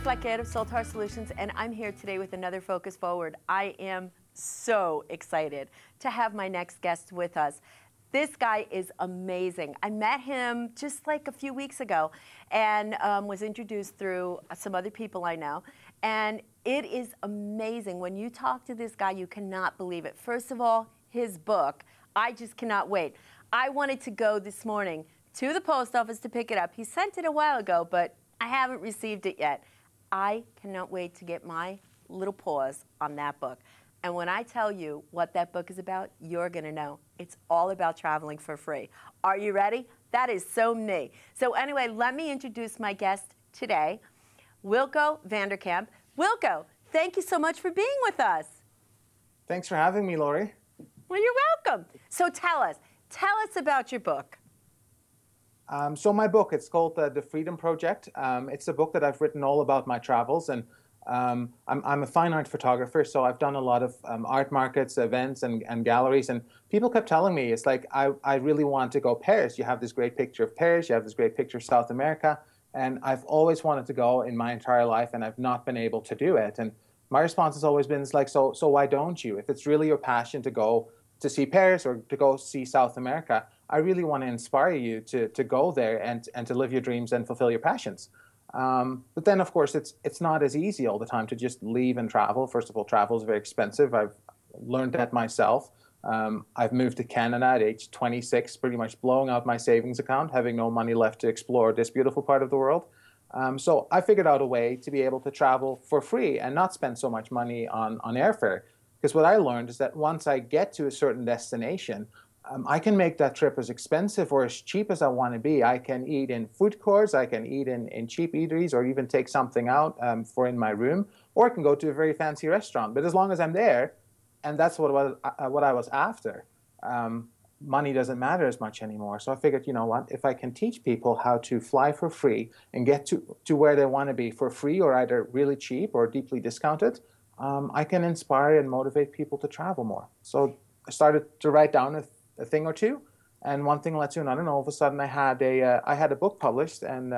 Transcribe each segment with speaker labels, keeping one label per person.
Speaker 1: Flaquet of Soltar Solutions, and I'm here today with another Focus Forward. I am so excited to have my next guest with us. This guy is amazing. I met him just like a few weeks ago and was introduced through some other people I know. And it is amazing. When you talk to this guy, you cannot believe it. First of all, his book, I just cannot wait. I wanted to go this morning to the post office to pick it up. He sent it a while ago, but I haven't received it yet. I cannot wait to get my little paws on that book. And when I tell you what that book is about, you're going to know. It's all about traveling for free. Are you ready? That is so me. So anyway, let me introduce my guest today, Wilko Van de Kamp. Wilko, thank you so much for being with us.
Speaker 2: Thanks for having me, Lori.
Speaker 1: Well, you're welcome. So tell us about your book.
Speaker 2: So my book, it's called The Freedom Project. It's a book that I've written all about my travels, and I'm a fine art photographer, so I've done a lot of art markets, events, and galleries, and people kept telling me, it's like, I really want to go Paris. You have this great picture of Paris, you have this great picture of South America, and I've always wanted to go in my entire life, and I've not been able to do it. And my response has always been, it's like, so why don't you? If it's really your passion to go to see Paris or to go see South America, I really want to inspire you to go there and to live your dreams and fulfill your passions. But then, of course, it's not as easy all the time to just leave and travel. First of all, travel is very expensive. I've learned that myself. I've moved to Canada at age 26, pretty much blowing out my savings account, having no money left to explore this beautiful part of the world. So I figured out a way to be able to travel for free and not spend so much money on airfare. Because what I learned is that once I get to a certain destination, I can make that trip as expensive or as cheap as I want to be. I can eat in food courts, I can eat in cheap eateries, or even take something out for in my room, or I can go to a very fancy restaurant. But as long as I'm there, and that's what I was after, money doesn't matter as much anymore. So I figured, you know what, if I can teach people how to fly for free and get to where they want to be for free or either really cheap or deeply discounted, I can inspire and motivate people to travel more. So I started to write down a thing or two, and one thing led to another, and all of a sudden I had a book published, and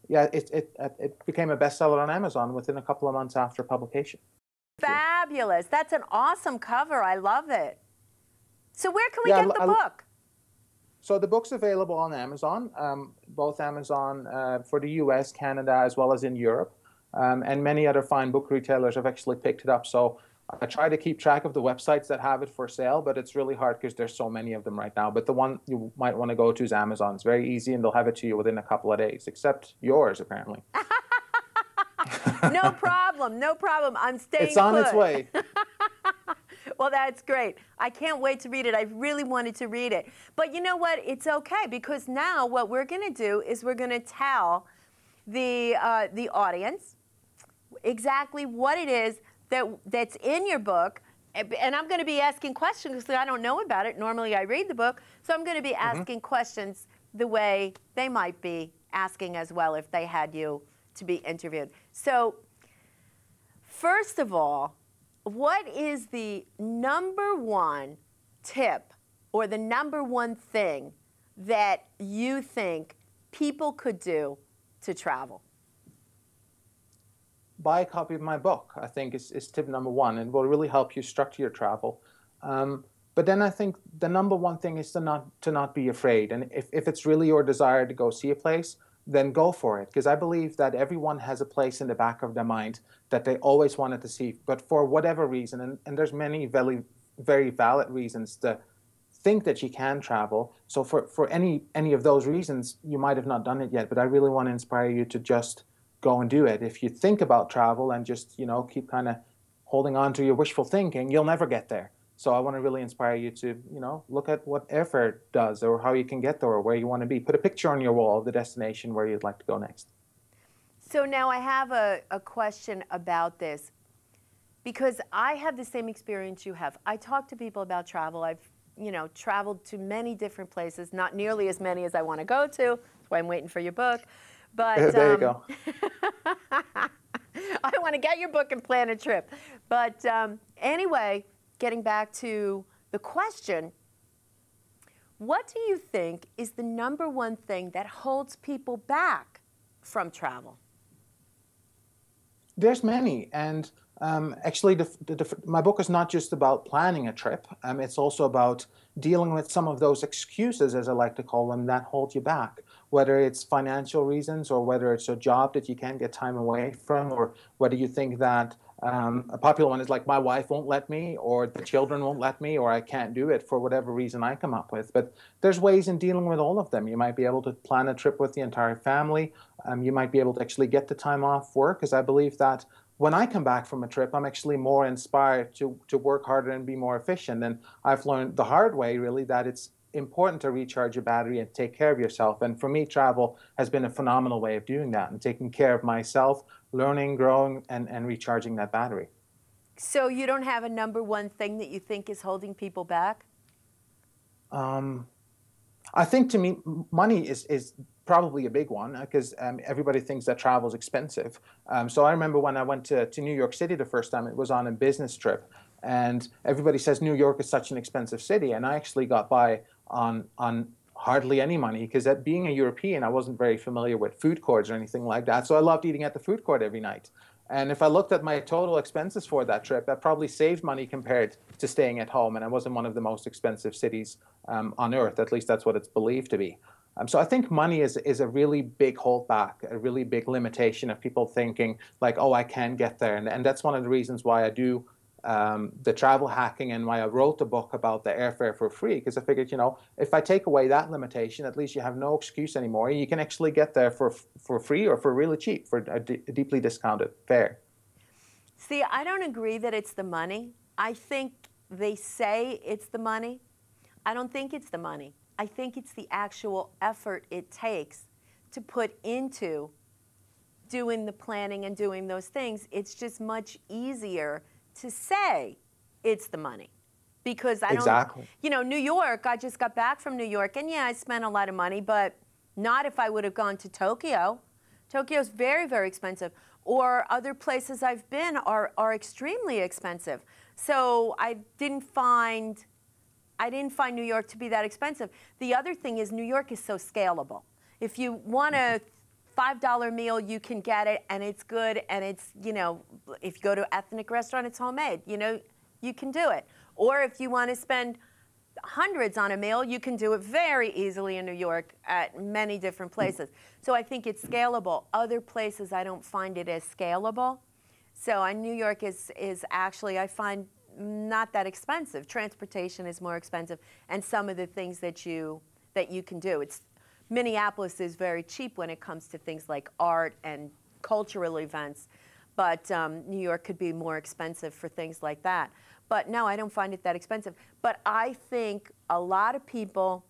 Speaker 2: yeah, it became a bestseller on Amazon within a couple of months after publication.
Speaker 1: Fabulous. That's an awesome cover. I love it. So where can we get the book?
Speaker 2: So the book's available on Amazon, both Amazon for the US, Canada, as well as in Europe. And many other fine book retailers have actually picked it up. So I try to keep track of the websites that have it for sale, but it's really hard because there's so many of them right now. But the one you might want to go to is Amazon. It's very easy, and they'll have it to you within a couple of days, except yours, apparently.
Speaker 1: No problem. No problem. I'm staying
Speaker 2: It's on its way.
Speaker 1: Well, that's great. I can't wait to read it. I really wanted to read it. But you know what? It's okay, because now what we're going to do is we're going to tell the audience exactly what it is that's in your book, and I'm going to be asking questions because I don't know about it. Normally I read the book, so I'm going to be asking questions the way they might be asking as well if they had you to be interviewed. So first of all, what is the #1 tip or the #1 thing that you think people could do to travel?
Speaker 2: Buy a copy of my book, I think, is tip #1, and will really help you structure your travel. But then I think the #1 thing is to not be afraid. And if it's really your desire to go see a place, then go for it. Because I believe that everyone has a place in the back of their mind that they always wanted to see, but for whatever reason, and there's many very, very valid reasons to think that you can travel. So for any of those reasons, you might have not done it yet, but I really want to inspire you to just go and do it. If you think about travel and just, you know, keep kind of holding on to your wishful thinking, you'll never get there. So I want to really inspire you to, you know, look at what airfare does or how you can get there or where you want to be. Put a picture on your wall of the destination where you'd like to go next.
Speaker 1: So now I have a question about this, because I have the same experience you have. I talk to people about travel. I've, you know, traveled to many different places, not nearly as many as I want to go to. That's why I'm waiting for your book. But
Speaker 2: there you go.
Speaker 1: I want to get your book and plan a trip. But anyway, getting back to the question, what do you think is the #1 thing that holds people back from travel?
Speaker 2: There's many, and actually, my book is not just about planning a trip. It's also about dealing with some of those excuses, as I like to call them, that hold you back. Whether it's financial reasons, or whether it's a job that you can't get time away from, or whether you think that a popular one is like my wife won't let me, or the children won't let me, or I can't do it for whatever reason I come up with. But there's ways in dealing with all of them. You might be able to plan a trip with the entire family. You might be able to actually get the time off work, because I believe that when I come back from a trip, I'm actually more inspired to work harder and be more efficient. And I've learned the hard way, really, that it's important to recharge your battery and take care of yourself. And for me, travel has been a phenomenal way of doing that and taking care of myself, learning, growing, and recharging that battery.
Speaker 1: So you don't have a number one thing that you think is holding people back?
Speaker 2: I think, to me, money is probably a big one, because everybody thinks that travel is expensive. So I remember when I went to New York City the first time, it was on a business trip. And everybody says New York is such an expensive city. And I actually got by on hardly any money, because being a European, I wasn't very familiar with food courts or anything like that. So I loved eating at the food court every night. And if I looked at my total expenses for that trip, that probably saved money compared to staying at home. And I was in one of the most expensive cities on earth. At least that's what it's believed to be. So I think money is a really big holdback, a really big limitation of people thinking like, oh, I can get there. And that's one of the reasons why I do the travel hacking, and why I wrote the book about the airfare for free, because I figured, if I take away that limitation, at least you have no excuse anymore. You can actually get there for free, or for really cheap, for a deeply discounted fare.
Speaker 1: See, I don't agree that it's the money. I think they say it's the money. I don't think it's the money. I think it's the actual effort it takes to put into doing the planning and doing those things. It's just much easier to say it's the money, because I don't,
Speaker 2: Exactly.
Speaker 1: New York, I just got back from New York, and yeah, I spent a lot of money, but not if I would have gone to Tokyo. Tokyo's very, very expensive. Or other places I've been are extremely expensive. So I didn't find New York to be that expensive. The other thing is, New York is so scalable. If you want a $5 meal, you can get it, and it's good, and it's, if you go to an ethnic restaurant, it's homemade. You can do it. Or if you want to spend hundreds on a meal, you can do it very easily in New York at many different places. So I think it's scalable. Other places, I don't find it as scalable. So New York is actually, I find, not that expensive. Transportation is more expensive, and some of the things that you can do. Minneapolis is very cheap when it comes to things like art and cultural events, but New York could be more expensive for things like that. But no, I don't find it that expensive. But I think a lot of people,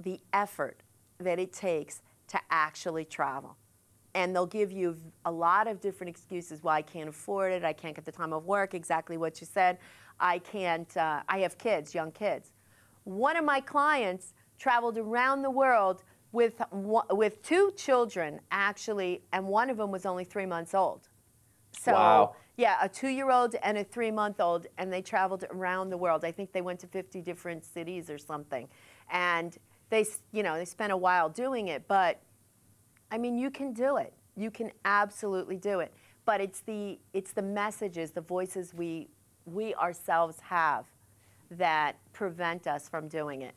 Speaker 1: the effort that it takes to actually travel, and they'll give you a lot of different excuses why I can't afford it, I can't get the time off work, exactly what you said. I can't, I have kids, young kids. One of my clients traveled around the world with 2 children, actually, and one of them was only 3 months old. So,
Speaker 2: wow.
Speaker 1: Yeah, a 2-year-old and a 3-month-old, and they traveled around the world. I think they went to 50 different cities or something. And they spent a while doing it, but I mean, you can do it. You can absolutely do it. But it's the messages, the voices we ourselves have that prevent us from doing it.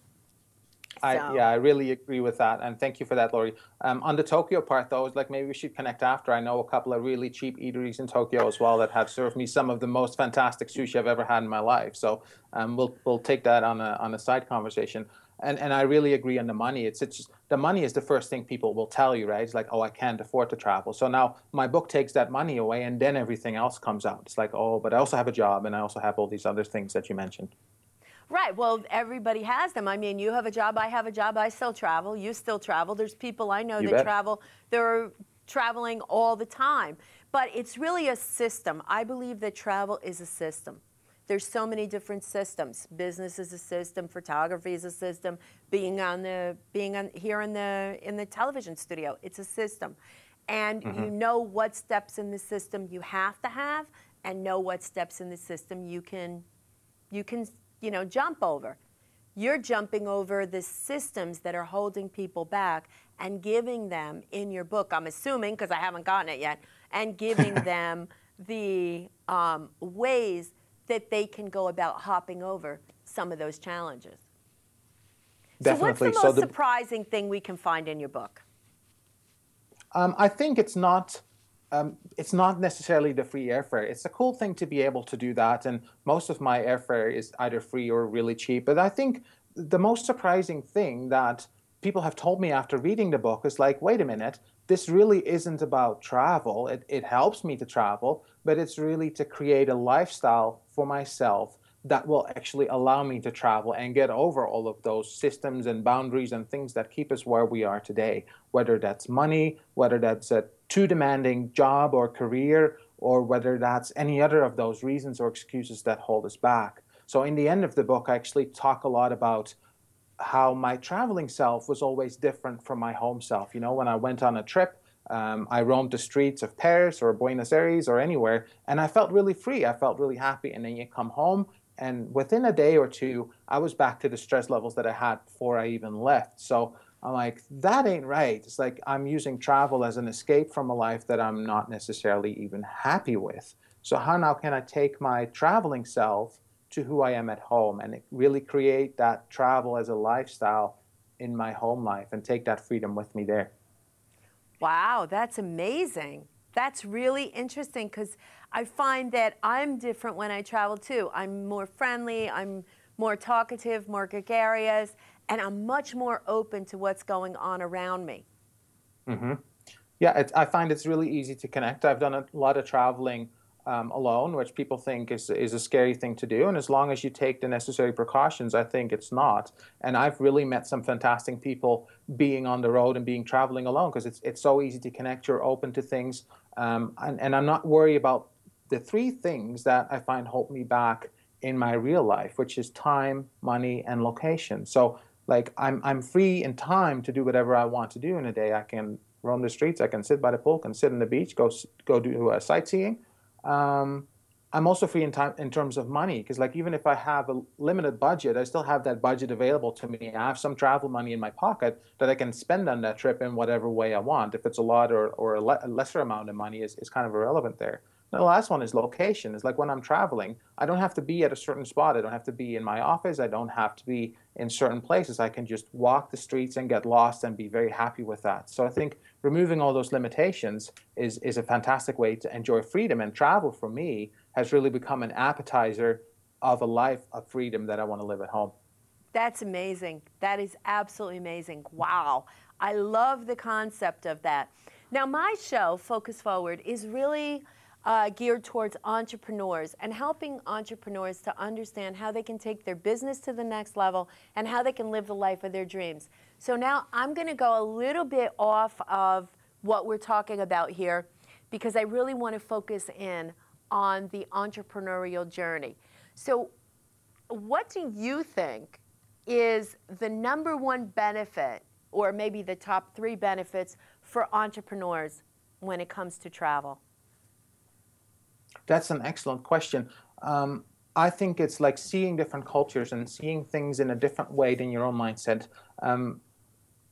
Speaker 2: I really agree with that, and thank you for that, Laurie. On the Tokyo part, though, it's like maybe we should connect after. I know a couple of really cheap eateries in Tokyo as well that have served me some of the most fantastic sushi I've ever had in my life. So we'll take that on a side conversation. And I really agree on the money. It's just, the money is the first thing people will tell you, right? It's like, oh, I can't afford to travel. So now my book takes that money away, and then everything else comes out. It's like, oh, but I also have a job, and I also have all these other things that you mentioned.
Speaker 1: Right. Well, everybody has them. I mean, you have a job, I have a job, I still travel, you still travel. There's people I know that travel. They're traveling all the time. But it's really a system. I believe that travel is a system. There's so many different systems. Business is a system, photography is a system, being here in the television studio, it's a system. And you know what steps in the system you have to have, and know what steps in the system you can jump over. You're jumping over the systems that are holding people back and giving them, in your book, I'm assuming, because I haven't gotten it yet, and giving them the ways that they can go about hopping over some of those challenges.
Speaker 2: Definitely.
Speaker 1: So what's the most surprising thing we can find in your book?
Speaker 2: I think it's not necessarily the free airfare. It's a cool thing to be able to do that, and most of my airfare is either free or really cheap. But I think the most surprising thing that people have told me after reading the book is like, wait a minute, this really isn't about travel. It helps me to travel, but it's really to create a lifestyle for myself that will actually allow me to travel and get over all of those systems and boundaries and things that keep us where we are today, whether that's money, whether that's a too demanding job or career, or whether that's any other of those reasons or excuses that hold us back. So in the end of the book, I actually talk a lot about how my traveling self was always different from my home self. You know, when I went on a trip, I roamed the streets of Paris or Buenos Aires or anywhere, and I felt really free. I felt really happy. And then you come home, and within a day or two, I was back to the stress levels that I had before I even left. So I'm like, that ain't right. It's like I'm using travel as an escape from a life that I'm not necessarily even happy with. So how now can I take my traveling self to who I am at home and really create that travel as a lifestyle in my home life and take that freedom with me there?
Speaker 1: Wow, that's amazing. That's really interesting because I find that I'm different when I travel too. I'm more friendly, I'm more talkative, more gregarious, and I'm much more open to what's going on around me.
Speaker 2: Mm-hmm. Yeah, I find it's really easy to connect. I've done a lot of traveling alone, which people think is a scary thing to do. And as long as you take the necessary precautions, I think it's not. And I've really met some fantastic people being on the road and being traveling alone because it's so easy to connect. You're open to things. And I'm not worried about the three things that I find hold me back in my real life, which is time, money, and location. So like I'm free in time to do whatever I want to do in a day. I can roam the streets. I can sit by the pool. Can sit on the beach. Go do sightseeing. I'm also free in time in terms of money because like even if I have a limited budget, I still have that budget available to me. I have some travel money in my pocket that I can spend on that trip in whatever way I want. If it's a lot or a lesser amount of money is kind of irrelevant there. The last one is location. It's like when I'm traveling, I don't have to be at a certain spot. I don't have to be in my office. I don't have to be in certain places. I can just walk the streets and get lost and be very happy with that. So I think removing all those limitations is a fantastic way to enjoy freedom. And travel for me has really become an appetizer of a life of freedom that I want to live at home.
Speaker 1: That's amazing. That is absolutely amazing. Wow. I love the concept of that. Now, my show, Focus Forward, is really geared towards entrepreneurs and helping entrepreneurs to understand how they can take their business to the next level and how they can live the life of their dreams. So now I'm going to go a little bit off of what we're talking about here because I really want to focus in on the entrepreneurial journey. So what do you think is the number one benefit or maybe the top 3 benefits for entrepreneurs when it comes to travel?
Speaker 2: That's an excellent question. I think it's like seeing different cultures and seeing things in a different way than your own mindset.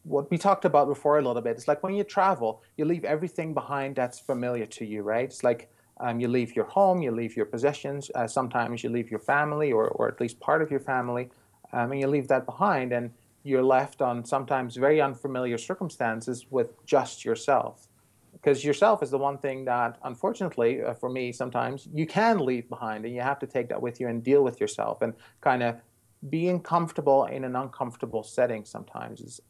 Speaker 2: What we talked about before a little bit, it's like when you travel, you leave everything behind that's familiar to you, right? It's like you leave your home, you leave your possessions, sometimes you leave your family or at least part of your family, and you leave that behind and you're left on sometimes very unfamiliar circumstances with just yourself. Because yourself is the one thing that, unfortunately, for me, sometimes you can leave behind, and you have to take that with you and deal with yourself. And kind of being comfortable in an uncomfortable setting sometimes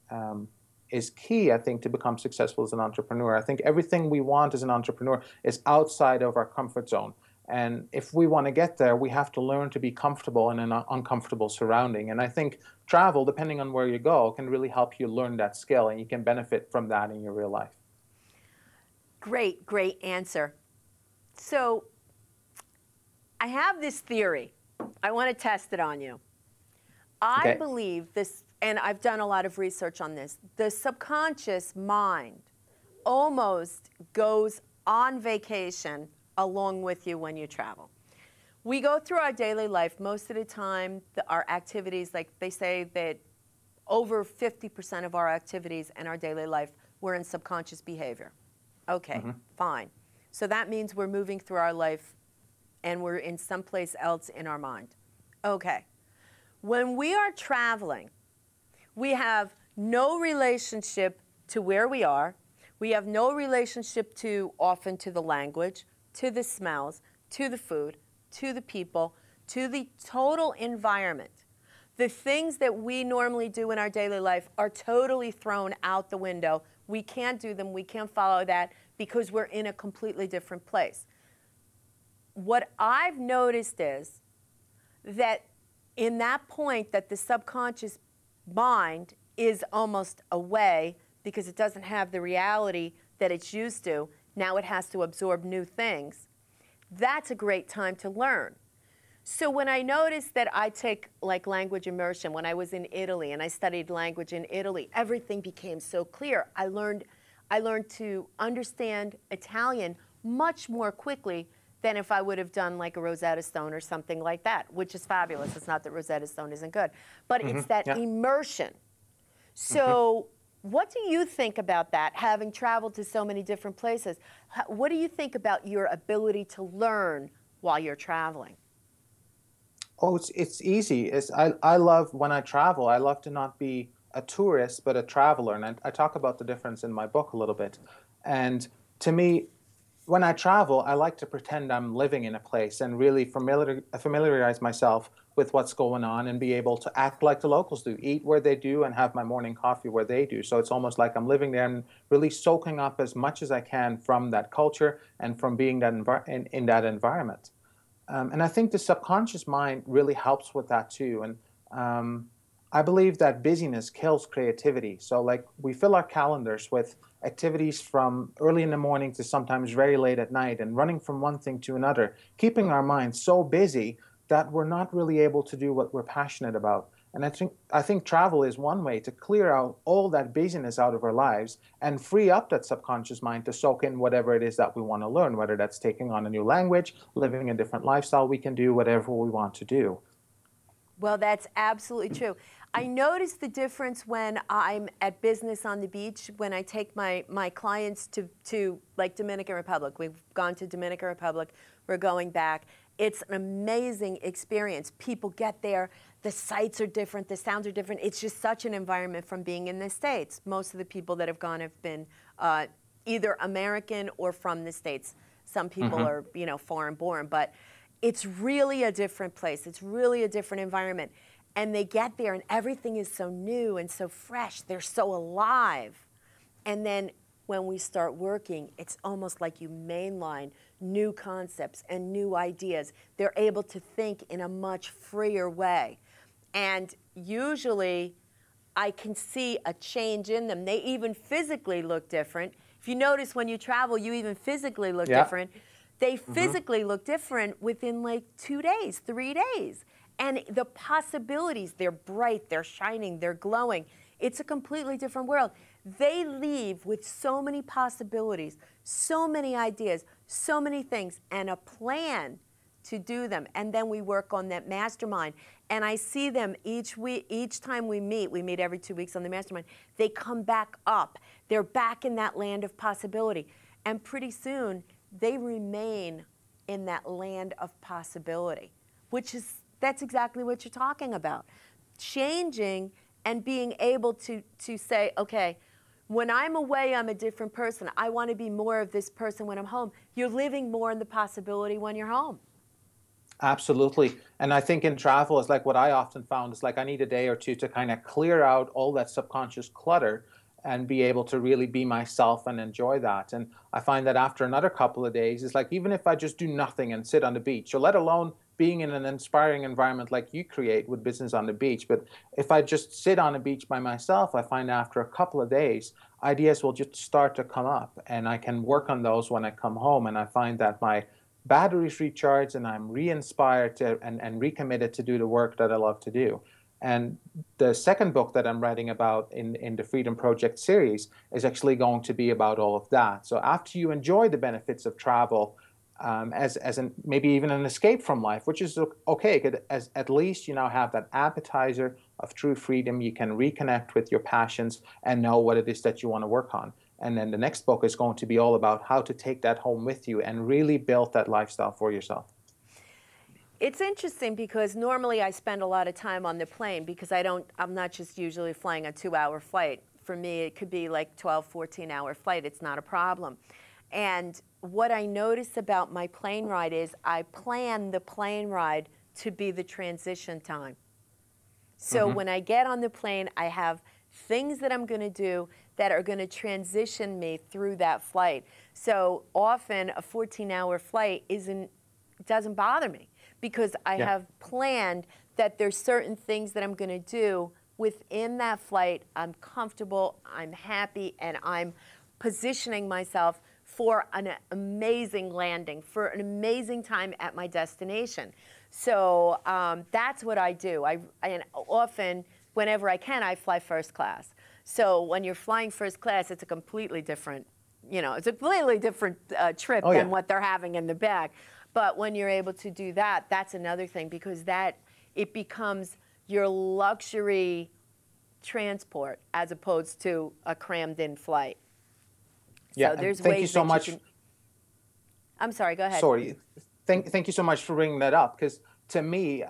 Speaker 2: is key, I think, to become successful as an entrepreneur. I think everything we want as an entrepreneur is outside of our comfort zone. And if we want to get there, we have to learn to be comfortable in an uncomfortable surrounding. And I think travel, depending on where you go, can really help you learn that skill, and you can benefit from that in your real life.
Speaker 1: Great, great answer. So I have this theory. I want to test it on you. I believe this, and I've done a lot of research on this, the subconscious mind almost goes on vacation along with you when you travel. We go through our daily life most of the time, our activities, like they say that over 50% of our activities in our daily life, we're in subconscious behavior. Okay, fine. So that means we're moving through our life and we're in someplace else in our mind. Okay. When we are traveling, we have no relationship to where we are. We have no relationship often to the language, to the smells, to the food, to the people, to the total environment. The things that we normally do in our daily life are totally thrown out the window. We can't do them. We can't follow that because we're in a completely different place. What I've noticed is that in that point that the subconscious mind is almost away because it doesn't have the reality that it's used to, now it has to absorb new things, that's a great time to learn. So when I noticed that I take like language immersion, when I was in Italy and I studied language in Italy, everything became so clear. I learned to understand Italian much more quickly than if I would have done like a Rosetta Stone or something like that, which is fabulous. It's not that Rosetta Stone isn't good, but it's that immersion. So what do you think about that, having traveled to so many different places? What do you think about your ability to learn while you're traveling?
Speaker 2: Oh, it's easy. I love when I travel. I love to not be a tourist, but a traveler. And I talk about the difference in my book a little bit. And to me, when I travel, I like to pretend I'm living in a place and really familiarize myself with what's going on and be able to act like the locals do, eat where they do, and have my morning coffee where they do. So it's almost like I'm living there and really soaking up as much as I can from that culture and from being in that environment. And I think the subconscious mind really helps with that too. And I believe that busyness kills creativity. So like we fill our calendars with activities from early in the morning to sometimes very late at night and running from one thing to another, keeping our minds so busy that we're not really able to do what we're passionate about. And I think travel is one way to clear out all that busyness out of our lives and free up that subconscious mind to soak in whatever it is that we want to learn, whether that's taking on a new language, living a different lifestyle. We can do whatever we want to do.
Speaker 1: Well, that's absolutely true. I notice the difference when I'm at business on the beach, when I take my clients to like Dominican Republic. We've gone to Dominican Republic. We're going back. It's an amazing experience. People get there. The sights are different. The sounds are different. It's just such an environment from being in the States. Most of the people that have gone have been either American or from the States. Some people are, foreign born, but it's really a different place. It's really a different environment. And they get there and everything is so new and so fresh. They're so alive. And then when we start working, it's almost like you mainline new concepts and new ideas. They're able to think in a much freer way. And usually I can see a change in them. They even physically look different. If you notice when you travel, you even physically look different. They physically look different within like 2 days, 3 days. And the possibilities, they're bright, they're shining, they're glowing. It's a completely different world. They leave with so many possibilities, so many ideas, so many things, and a plan to do them. And then we work on that mastermind. And I see them each week, each time we meet every 2 weeks on the mastermind, they come back up. They're back in that land of possibility. And pretty soon, they remain in that land of possibility, that's exactly what you're talking about. Changing and being able to say, okay, when I'm away, I'm a different person. I want to be more of this person when I'm home. You're living more in the possibility when you're home.
Speaker 2: Absolutely. And I think in travel, it's like what I often found is like I need a day or two to kind of clear out all that subconscious clutter and be able to really be myself and enjoy that. And I find that after another couple of days, it's like even if I just do nothing and sit on the beach, or let alone being in an inspiring environment like you create with Business on the Beach, but if I just sit on a beach by myself, I find after a couple of days, ideas will just start to come up and I can work on those when I come home. And I find that my batteries recharge and I'm re-inspired and recommitted to do the work that I love to do. And the second book that I'm writing about in the Freedom Project series is actually going to be about all of that. So after you enjoy the benefits of travel, maybe even an escape from life, which is okay, as at least you now have that appetizer of true freedom. You can reconnect with your passions and know what it is that you want to work on. And then the next book is going to be all about how to take that home with you and really build that lifestyle for yourself.
Speaker 1: It's interesting because normally I spend a lot of time on the plane because I'm not just usually flying a 2-hour flight. For me, it could be like 12, 14-hour flight. It's not a problem. And what I notice about my plane ride is I plan the plane ride to be the transition time. So when I get on the plane, I have things that I'm going to do that are going to transition me through that flight. So often a 14-hour flight doesn't bother me because I have planned that there's certain things that I'm going to do within that flight. I'm comfortable, I'm happy, and I'm positioning myself for an amazing landing, for an amazing time at my destination. So that's what I do. And often, whenever I can, I fly first class. So when you're flying first class, it's a completely different, it's a completely different trip than what they're having in the back. But when you're able to do that, that's another thing because it becomes your luxury transport as opposed to a crammed-in flight.
Speaker 2: Yeah,
Speaker 1: so there's
Speaker 2: thank
Speaker 1: ways
Speaker 2: you so much.
Speaker 1: I'm sorry, go ahead.
Speaker 2: Sorry. Thank you so much for bringing that up, because to me,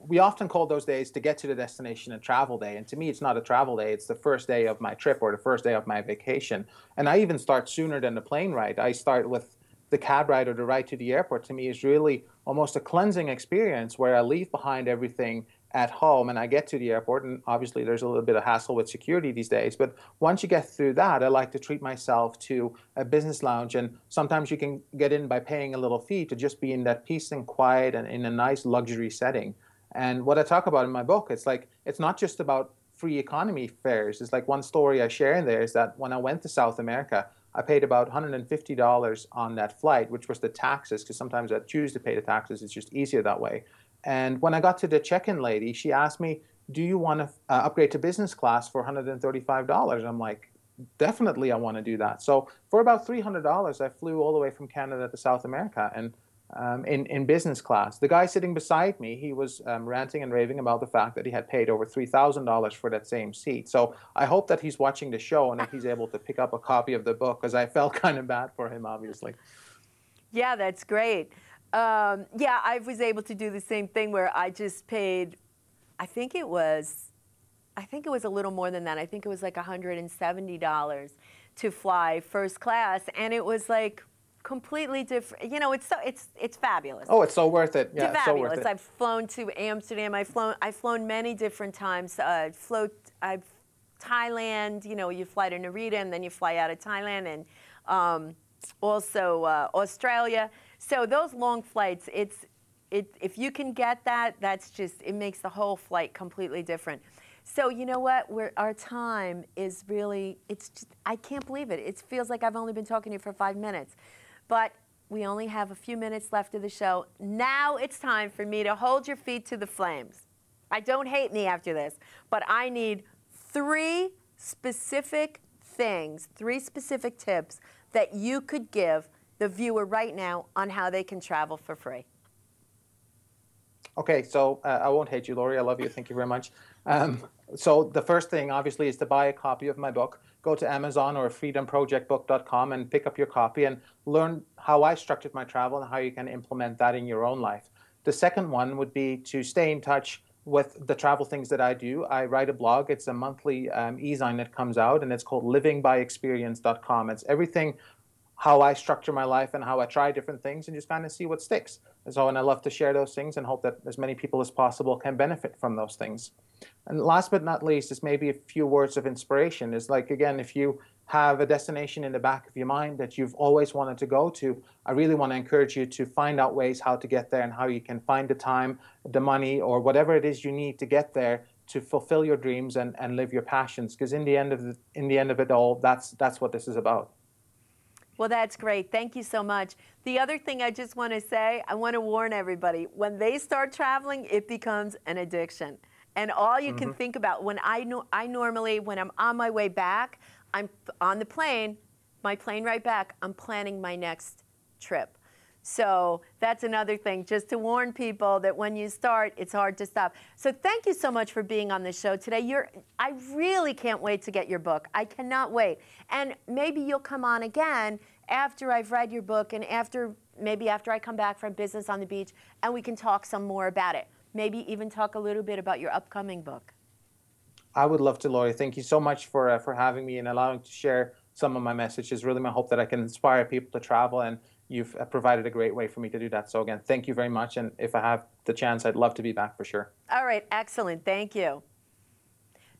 Speaker 2: we often call those days to get to the destination a travel day. And to me, it's not a travel day. It's the first day of my trip or the first day of my vacation. And I even start sooner than the plane ride. I start with the cab ride or the ride to the airport. To me, is really almost a cleansing experience where I leave behind everything at home and I get to the airport. And obviously, there's a little bit of hassle with security these days. But once you get through that, I like to treat myself to a business lounge. And sometimes you can get in by paying a little fee to just be in that peace and quiet and in a nice luxury setting. And what I talk about in my book, it's not just about free economy fares. It's like one story I share in there is that when I went to South America, I paid about $150 on that flight, which was the taxes, because sometimes I choose to pay the taxes. It's just easier that way. And when I got to the check-in lady, she asked me, do you want to upgrade to business class for $135? I'm like, definitely I want to do that. So for about $300, I flew all the way from Canada to South America and in business class. The guy sitting beside me, he was ranting and raving about the fact that he had paid over $3,000 for that same seat. So I hope that he's watching the show and that he's able to pick up a copy of the book, because I felt kind of bad for him, obviously.
Speaker 1: Yeah, that's great. Yeah, I was able to do the same thing where I just paid, I think it was a little more than that. I think it was like $170 to fly first class, and it was like completely different. It's fabulous.
Speaker 2: Oh, it's so worth it. Yeah,
Speaker 1: it's fabulous.
Speaker 2: so worth it.
Speaker 1: I've flown to Amsterdam. I've flown many different times. I've Thailand. You fly to Narita and then you fly out of Thailand, and also Australia. So those long flights, if you can get that, it makes the whole flight completely different. So you know what? Our time is really, I can't believe it. It feels like I've only been talking to you for 5 minutes. But we only have a few minutes left of the show. Now it's time for me to hold your feet to the flames. Don't hate me after this, but I need 3 specific things, 3 specific tips that you could give the viewer right now on how they can travel for free.
Speaker 2: Okay, so I won't hate you, Lori. I love you. Thank you very much. So the first thing, obviously, is to buy a copy of my book. Go to Amazon or freedomprojectbook.com and pick up your copy and learn how I structured my travel and how you can implement that in your own life. The second one would be to stay in touch with the travel things that I do. I write a blog. It's a monthly e-zine that comes out, and it's called livingbyexperience.com. It's everything how I structure my life and how I try different things and just kind of see what sticks. And I love to share those things and hope that as many people as possible can benefit from those things. And last but not least is maybe a few words of inspiration. Is like, again, if you have a destination in the back of your mind that you've always wanted to go to, I really want to encourage you to find out ways how to get there and how you can find the time, the money, or whatever it is you need to get there to fulfill your dreams and live your passions. Because in the end of it all, that's what this is about.
Speaker 1: Well, that's great. Thank you so much. The other thing I just want to say, I want to warn everybody, when they start traveling, it becomes an addiction. And all you can think about, when I normally, when I'm on my way back, I'm on the plane, my plane ride back, I'm planning my next trip. So that's another thing, just to warn people that when you start, it's hard to stop. So thank you so much for being on the show today. I really can't wait to get your book. I cannot wait. And maybe you'll come on again after I've read your book and maybe after I come back from Business on the Beach, and we can talk some more about it. Maybe even talk a little bit about your upcoming book.
Speaker 2: I would love to, Lori. Thank you so much for having me and allowing to share some of my message. It's really my hope that I can inspire people to travel, and you've provided a great way for me to do that. So again, thank you very much. And if I have the chance, I'd love to be back for sure.
Speaker 1: All right, excellent. Thank you.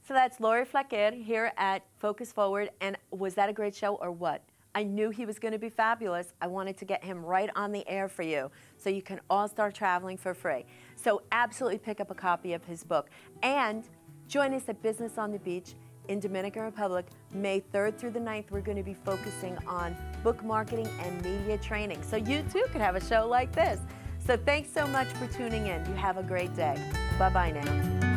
Speaker 1: So that's Lori Flaquer here at Focus Forward. And was that a great show or what? I knew he was going to be fabulous. I wanted to get him right on the air for you so you can all start traveling for free. So absolutely pick up a copy of his book. And join us at Business on the Beach in Dominican Republic, May 3rd through the 9th. We're going to be focusing on book marketing and media training. So you too could have a show like this. So thanks so much for tuning in. You have a great day. Bye-bye now.